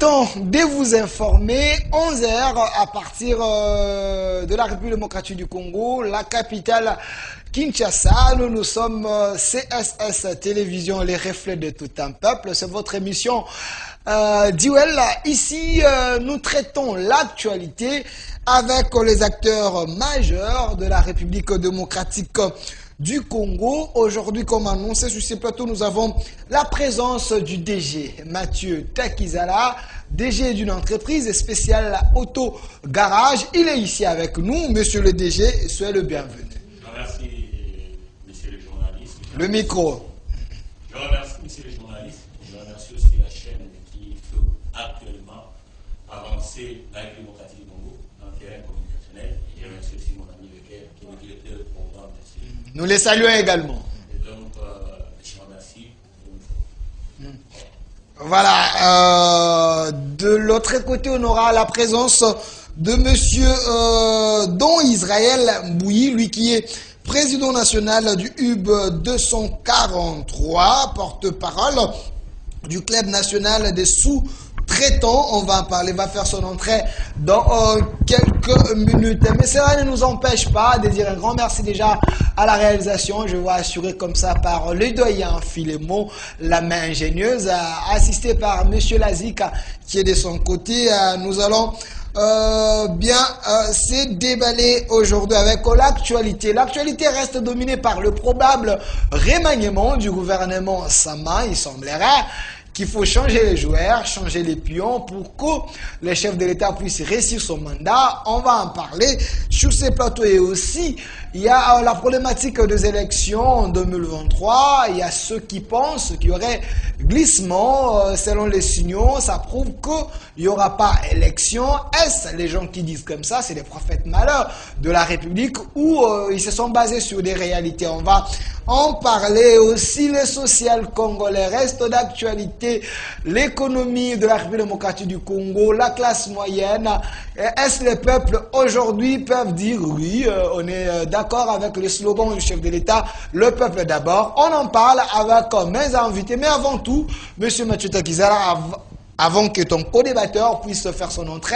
temps de vous informer. 11 h à partir de la République démocratique du Congo, la capitale Kinshasa. Nous sommes CSS Télévision, les reflets de tout un peuple. C'est votre émission Duel. Ici, nous traitons l'actualité avec les acteurs majeurs de la République démocratique du Congo. Aujourd'hui, comme annoncé sur ces plateaux, nous avons la présence du DG Mathieu Takizala, DG d'une entreprise spéciale Auto Garage. Il est ici avec nous. Monsieur le DG, soyez le bienvenu. Merci, monsieur le journaliste. Le micro. Je remercie, monsieur le journaliste. Je remercie aussi la chaîne qui fait actuellement avancer la République démocratique du Congo dans le terrain communicationnel. Et je remercie aussi mon ami Lequel, qui est le directeur du programme. Nous les saluons également. Et donc, je remercie. Voilà. De l'autre côté, on aura la présence de monsieur Don Israël Mbouyi, lui qui est président national du UB 243, porte-parole du club national des sous-traitants. On va en parler, va faire son entrée dans quelques minutes. Mais cela ne nous empêche pas de dire un grand merci déjà à la réalisation. Je vais assurer comme ça par le doyen Philémon, la main ingénieuse, assisté par monsieur Lazika qui est de son côté. Nous allons se déballer aujourd'hui avec l'actualité. L'actualité reste dominée par le probable remaniement du gouvernement Sama. Il semblerait qu'il faut changer les joueurs, changer les pions pour que le chef de l'État puisse réussir son mandat. On va en parler sur ces plateaux. Et aussi, il y a la problématique des élections en 2023. Il y a ceux qui pensent qu'il y aurait glissement. Selon les signaux, ça prouve qu'il n'y aura pas élection. Est-ce les gens qui disent comme ça, c'est des prophètes malheurs de la République ou ils se sont basés sur des réalités? On va en parler aussi. Les social congolais restent d'actualité. L'économie de la République démocratique du Congo, la classe moyenne. Est-ce les peuples aujourd'hui peuvent dire oui, on est d'accord avec le slogan du chef de l'État, le peuple d'abord? On en parle avec mes invités. Mais avant tout, monsieur Mathieu Takizala, avant que ton co-débatteur puisse faire son entrée,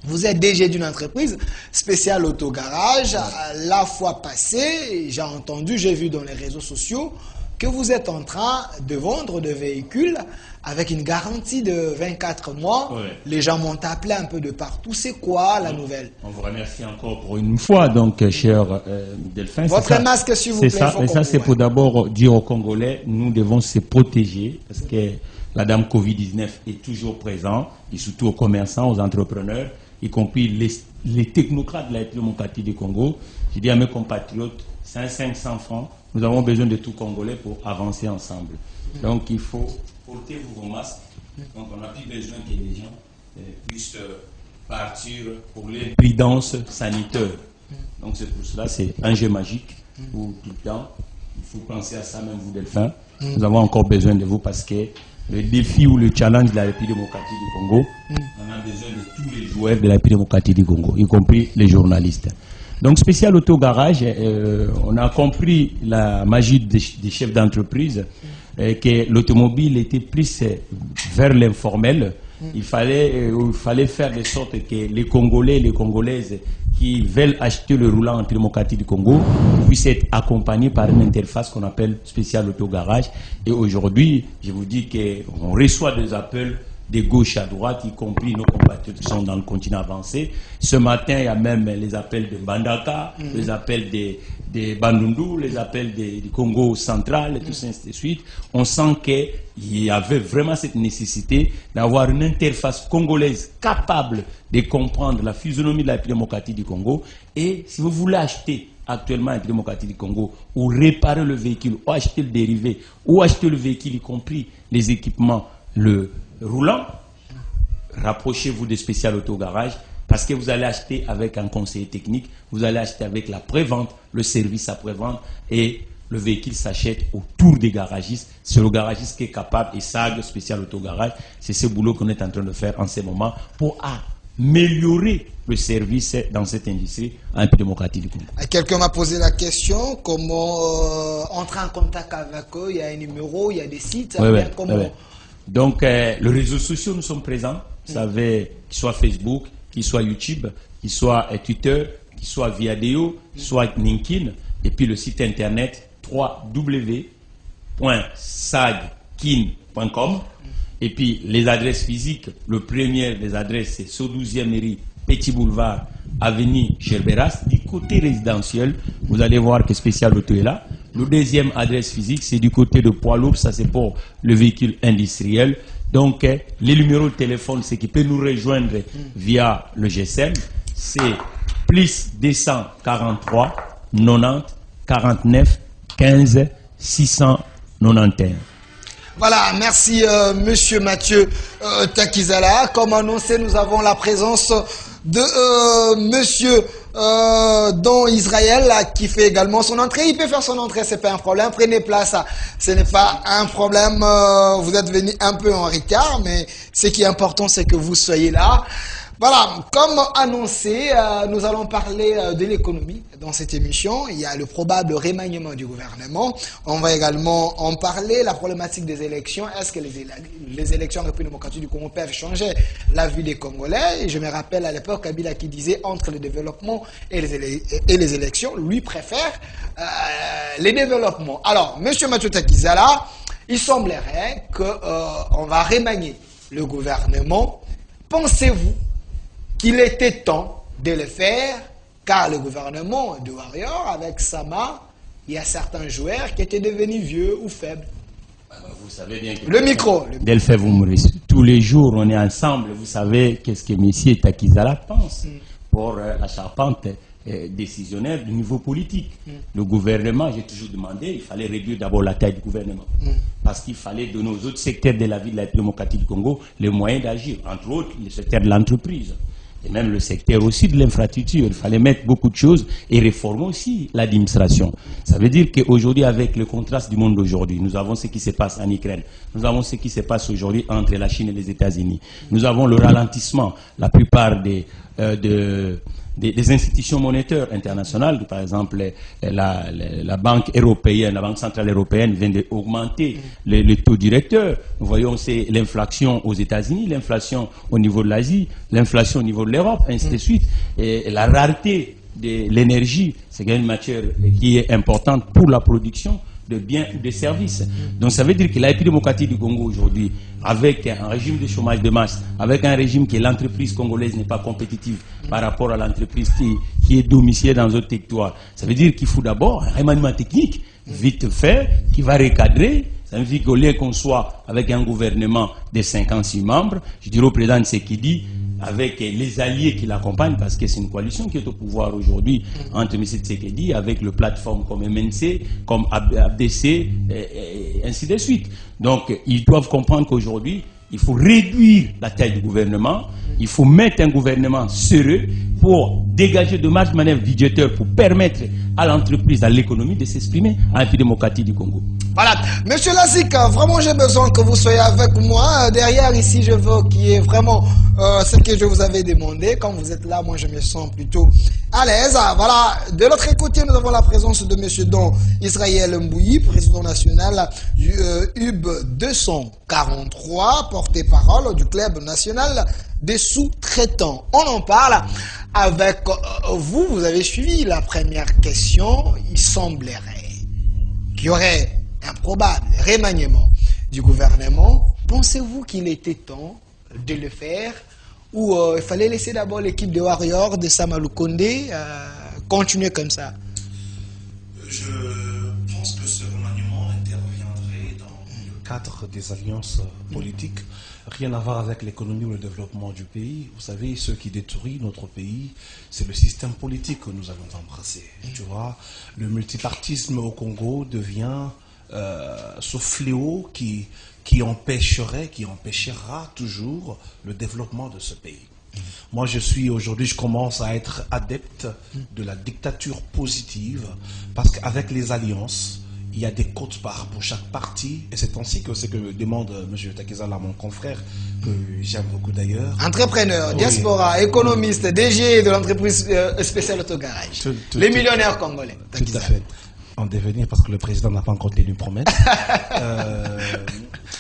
vous êtes DG d'une entreprise spéciale autogarage. La fois passée, j'ai entendu, j'ai vu dans les réseaux sociaux que vous êtes en train de vendre des véhicules avec une garantie de 24 mois. Ouais. Les gens m'ont appelé un peu de partout. C'est quoi la nouvelle? On vous remercie encore pour une fois, donc, cher Delphin. Votre masque, s'il vous plaît. C'est ça, mais ça, c'est pour d'abord dire aux Congolais, nous devons se protéger parce que la dame Covid-19 est toujours présente, et surtout aux commerçants, aux entrepreneurs, y compris les technocrates de la République démocratique du Congo. Je dis à mes compatriotes, c'est 500 francs. Nous avons besoin de tout Congolais pour avancer ensemble. Donc il faut porter vos masques. Donc on n'a plus besoin que les gens puissent partir pour les prudences sanitaires. Donc c'est pour cela, c'est un jeu magique pour tout le temps. Il faut penser à ça, même vous Delphin. Nous avons encore besoin de vous parce que le défi ou le challenge de la République démocratique du Congo, on a besoin de tous les joueurs de la République démocratique du Congo, y compris les journalistes. Donc, spécial autogarage, on a compris la magie des chefs d'entreprise, que l'automobile était plus vers l'informel. Il fallait faire de sorte que les Congolais et les Congolaises qui veulent acheter le roulant antidémocratique du Congo puissent être accompagnés par une interface qu'on appelle spécial autogarage. Et aujourd'hui, je vous dis qu'on reçoit des appels de gauche à droite, y compris nos compatriotes qui sont dans le continent avancé. Ce matin, il y a même les appels de Bandaka, les appels de Bandundu, les appels du Congo central, et tout ça, ainsi de suite. On sent qu'il y avait vraiment cette nécessité d'avoir une interface congolaise capable de comprendre la physionomie de la République démocratique du Congo. Et si vous voulez acheter actuellement la République démocratique du Congo, ou réparer le véhicule, ou acheter le dérivé, ou acheter le véhicule, y compris les équipements, le roulant, rapprochez-vous des spécial autogarage parce que vous allez acheter avec un conseiller technique, vous allez acheter avec la prévente, le service après-vente et le véhicule s'achète autour des garagistes. C'est le garagiste qui est capable et ça, le spécial autogarage, c'est ce boulot qu'on est en train de faire en ce moment pour améliorer le service dans cette industrie en République démocratique du Congo. Quelqu'un m'a posé la question, comment entrer en contact avec eux? Il y a un numéro, il y a des sites, comment Donc, les réseaux sociaux, nous sommes présents. Vous savez, qu'il soit Facebook, qu'il soit YouTube, qu'il soit Twitter, qu'il soit Viadeo, qu'il soit LinkedIn. Et puis le site internet www.sagkin.com. Et puis les adresses physiques, le premier des adresses, c'est sur 12e mairie, Petit Boulevard, avenue Gerberas. Du côté résidentiel, vous allez voir que Spécial Auto est là. Le deuxième adresse physique, c'est du côté de poids lourd, ça c'est pour le véhicule industriel. Donc, les numéros de téléphone, c'est qui peut nous rejoindre via le GSM, c'est plus 243 90 49 15 691. Voilà, merci Monsieur Mathieu Takizala. Comme annoncé, nous avons la présence de Monsieur Don Israël qui fait également son entrée. Il peut faire son entrée, c'est pas un problème. Prenez place, ce n'est pas un problème. Vous êtes venu un peu en retard, mais ce qui est important, c'est que vous soyez là. Voilà, comme annoncé, nous allons parler de l'économie dans cette émission. Il y a le probable remaniement du gouvernement. On va également en parler, la problématique des élections. Est-ce que les élections en République démocratique du Congo peuvent changer la vie des Congolais? Et je me rappelle à l'époque Kabila qui disait entre le développement et les élections, lui préfère les développements. Alors, M. Mathieu Takizala, il semblerait qu'on va remanier le gouvernement. Pensez-vous qu'il était temps de le faire, car le gouvernement de Warrior, avec Sama, il y a certains joueurs qui étaient devenus vieux ou faibles. Vous savez bien que... Le micro. Delphin, vous me laissez. Tous les jours, on est ensemble. Vous savez qu'est-ce que M. Takizala pense pour la charpente décisionnaire du niveau politique. Le gouvernement, j'ai toujours demandé, il fallait réduire d'abord la taille du gouvernement. Parce qu'il fallait donner aux autres secteurs de la vie de la démocratie du Congo les moyens d'agir. Entre autres, le secteur de l'entreprise. Et même le secteur aussi de l'infrastructure. Il fallait mettre beaucoup de choses et réformer aussi l'administration. Ça veut dire qu'aujourd'hui, avec le contraste du monde d'aujourd'hui, nous avons ce qui se passe en Ukraine. Nous avons ce qui se passe aujourd'hui entre la Chine et les États-Unis. Nous avons le ralentissement. La plupart des institutions monétaires internationales, par exemple la Banque européenne, la Banque centrale européenne vient d'augmenter les taux directeurs. Nous voyons c'est l'inflation aux États-Unis, l'inflation au niveau de l'Asie, l'inflation au niveau de l'Europe, ainsi de suite. Et la rareté de l'énergie, c'est une matière qui est importante pour la production de biens ou de services. Donc ça veut dire que la République démocratique du Congo aujourd'hui, avec un régime de chômage de masse, avec un régime que l'entreprise congolaise n'est pas compétitive par rapport à l'entreprise qui est domiciliée dans d'autres territoires, ça veut dire qu'il faut d'abord un remaniement technique, vite fait, qui va recadrer. Ça veut dire qu'au lieu qu'on soit avec un gouvernement de 56 membres, je dirais au président de ce qui dit, avec les alliés qui l'accompagnent, parce que c'est une coalition qui est au pouvoir aujourd'hui entre M. Tshisekedi, avec le plateforme comme MNC, comme ABDC, et ainsi de suite. Donc, ils doivent comprendre qu'aujourd'hui, il faut réduire la taille du gouvernement, il faut mettre un gouvernement sérieux pour dégager de marge de manœuvre budgétaire pour permettre à l'entreprise, à l'économie de s'exprimer en République démocratique du Congo. Voilà. Monsieur Lazik, vraiment j'ai besoin que vous soyez avec moi. Derrière ici, je veux qu'il y ait vraiment ce que je vous avais demandé. Quand vous êtes là, moi je me sens plutôt à l'aise. Voilà. De l'autre côté, nous avons la présence de Monsieur Don Israël Mbouyi, président national du UB 243, porte-parole du club national des sous-traitants. On en parle avec vous. Vous avez suivi la première question. Il semblerait qu'il y aurait un probable remaniement du gouvernement. Pensez-vous qu'il était temps de le faire ou il fallait laisser d'abord l'équipe de Warrior, de Samalou Kondé, continuer comme ça? Je pense que ce remaniement interviendrait dans le cadre des alliances politiques. Rien à voir avec l'économie ou le développement du pays. Vous savez, ce qui détruit notre pays, c'est le système politique que nous avons embrassé. Tu vois, le multipartisme au Congo devient ce fléau qui empêchera toujours le développement de ce pays. Moi, aujourd'hui, je commence à être adepte de la dictature positive, parce qu'avec les alliances, il y a des quotes-parts pour chaque parti, et c'est ainsi que ce que me demande M. Takizala, mon confrère, que j'aime beaucoup d'ailleurs. Entrepreneur, diaspora, économiste, DG de l'entreprise spéciale Autogarage. Les millionnaires congolais. Tout à fait. En devenir, parce que le président n'a pas encore tenu promesse.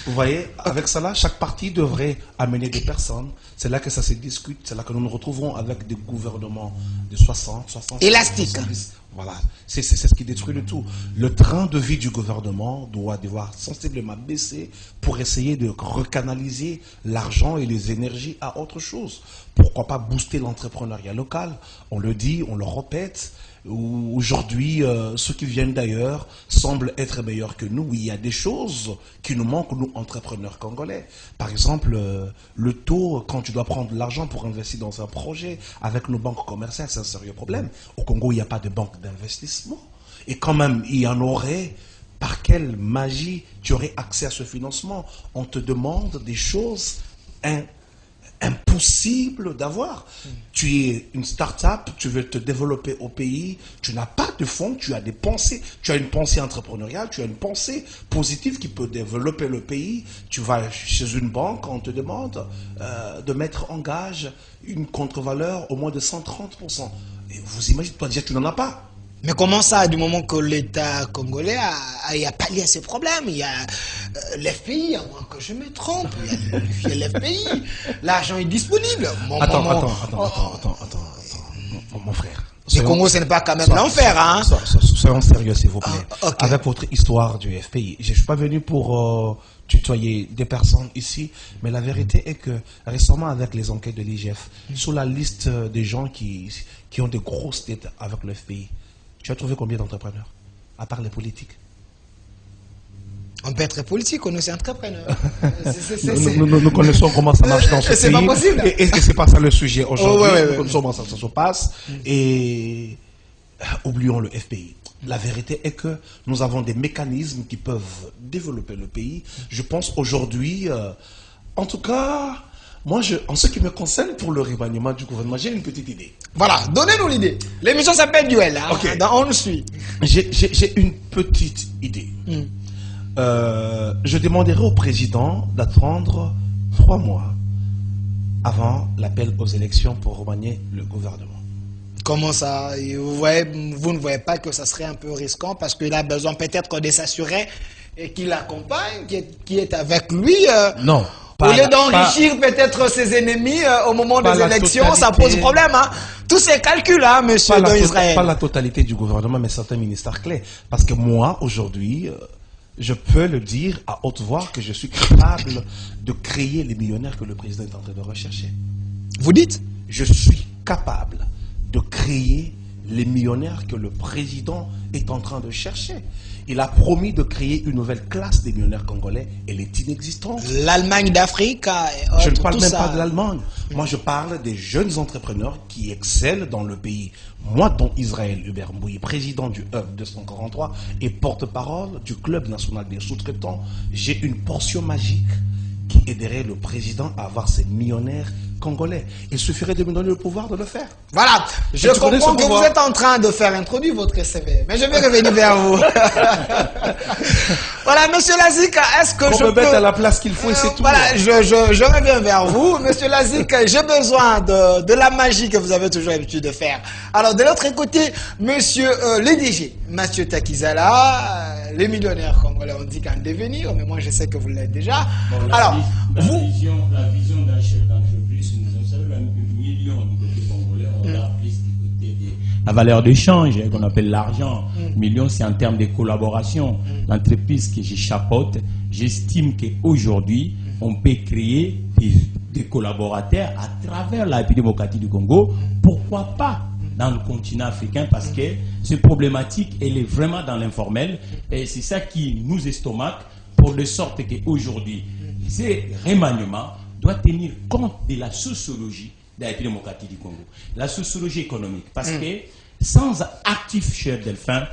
Vous voyez, avec cela, chaque parti devrait amener des personnes. C'est là que ça se discute. C'est là que nous nous retrouvons avec des gouvernements de 60, élastique. 70. Voilà, c'est ce qui détruit le tout. Le train de vie du gouvernement doit devoir sensiblement baisser pour essayer de recanaliser l'argent et les énergies à autre chose. Pourquoi pas booster l'entrepreneuriat local? On le dit, on le répète. Aujourd'hui, ceux qui viennent d'ailleurs semblent être meilleurs que nous. Oui, il y a des choses qui nous manquent, nous, entrepreneurs congolais. Par exemple, le taux, quand tu dois prendre de l'argent pour investir dans un projet avec nos banques commerciales, c'est un sérieux problème. Au Congo, il n'y a pas de banque d'investissement. Et quand même, il y en aurait. Par quelle magie tu aurais accès à ce financement? On te demande des choses impossible d'avoir. Tu es une start-up, tu veux te développer au pays, tu n'as pas de fonds, tu as des pensées, tu as une pensée entrepreneuriale, tu as une pensée positive qui peut développer le pays. Tu vas chez une banque, on te demande de mettre en gage une contre-valeur au moins de 130%. Et vous imaginez, toi déjà tu n'en as pas. Mais comment ça, du moment que l'État congolais a pallié à ces problèmes? Il y a l'FPI, à moins que je me trompe, il y a l'FPI, l'argent est disponible. Attends, mon frère. Le Congo, ce n'est pas quand même l'enfer, hein? Soyons sérieux, s'il vous plaît. Okay. Avec votre histoire du FPI, je ne suis pas venu pour tutoyer des personnes ici, mais la vérité est que récemment, avec les enquêtes de l'IGF, sur la liste des gens qui ont des grosses dettes avec le FPI, tu as trouvé combien d'entrepreneurs, à part les politiques? On peut être politique, on est aussi entrepreneur. Nous connaissons comment ça marche dans ce pays. C'est pas possible. Et c'est pas ça le sujet aujourd'hui. Ouais. Nous connaissons comment ça se passe. Et oublions le FPI. La vérité est que nous avons des mécanismes qui peuvent développer le pays. Je pense aujourd'hui, en tout cas... Moi, en ce qui me concerne, pour le remaniement du gouvernement, j'ai une petite idée. Voilà, donnez-nous l'idée. L'émission s'appelle Duel, hein? Okay. On le suit. J'ai une petite idée. Je demanderai au président d'attendre 3 mois avant l'appel aux élections pour remanier le gouvernement. Comment ça? Vous ne voyez pas que ça serait un peu risquant parce qu'il a besoin peut-être de s'assurer et qu'il l'accompagne, qui est avec lui Non. Au lieu d'enrichir peut-être ses ennemis au moment des élections, ça pose problème. Hein? Tous ces calculs, hein, monsieur Israël. Pas la totalité du gouvernement, mais certains ministères clés. Parce que moi, aujourd'hui, je peux le dire à haute voix que je suis capable de créer les millionnaires que le président est en train de rechercher. Vous dites? Je suis capable de créer les millionnaires que le président est en train de chercher. Il a promis de créer une nouvelle classe des millionnaires congolais. Elle est inexistante. L'Allemagne d'Afrique. Je ne parle même pas de l'Allemagne. Moi, je parle des jeunes entrepreneurs qui excellent dans le pays. Moi, dont Israël Hubert Mbouyi, président du Hub 243 et porte-parole du Club national des sous-traitants, j'ai une portion magique qui aiderait le président à avoir ses millionnaires congolais. Il suffirait de me donner le pouvoir de le faire. Voilà, je comprends que vous êtes en train de faire introduire votre CV, mais je vais revenir vers vous. Voilà, monsieur Lazik, est-ce que je peux... peux... mettre à la place qu'il faut et c'est tout. Voilà, je reviens vers vous. Monsieur Lazik, j'ai besoin de la magie que vous avez toujours l'habitude de faire. Alors, de l'autre côté, monsieur le DG, Mathieu Takizala, les millionnaires congolais, on dit qu'en devenir, mais moi je sais que vous l'êtes déjà. Bon, alors, la vision d'un chef d'entreprise, nous savez, un million du côté congolais, on a plus du côté de la valeur d'échange, qu'on appelle l'argent. Million, c'est en termes de collaboration. L'entreprise que je chapeaute, j'estime qu'aujourd'hui, on peut créer des collaborateurs à travers la République démocratique du Congo. Pourquoi pas dans le continent africain? Parce que cette problématique, elle est vraiment dans l'informel. Et c'est ça qui nous estomaque, pour de sorte qu'aujourd'hui, ces remaniements doivent tenir compte de la sociologie de la République démocratique du Congo. La sociologie économique. Parce que sans actif, cher Delphin,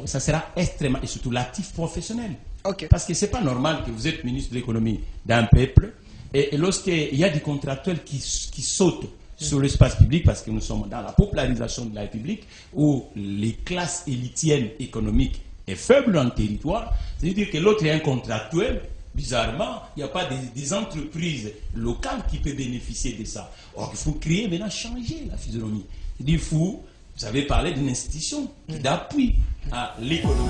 ça sera extrêmement, et surtout l'actif professionnel. Okay. Parce que ce n'est pas normal que vous êtes ministre de l'économie d'un peuple, et lorsqu'il y a des contractuels qui sautent sur l'espace public, parce que nous sommes dans la popularisation de la République, où les classes élitiennes économiques est faible dans le territoire, c'est-à-dire que l'autre est un contractuel. Bizarrement, il n'y a pas des entreprises locales qui peuvent bénéficier de ça. Or, il faut créer, maintenant, changer la physionomie. Il faut, vous avez parlé d'une institution d'appui à l'économie.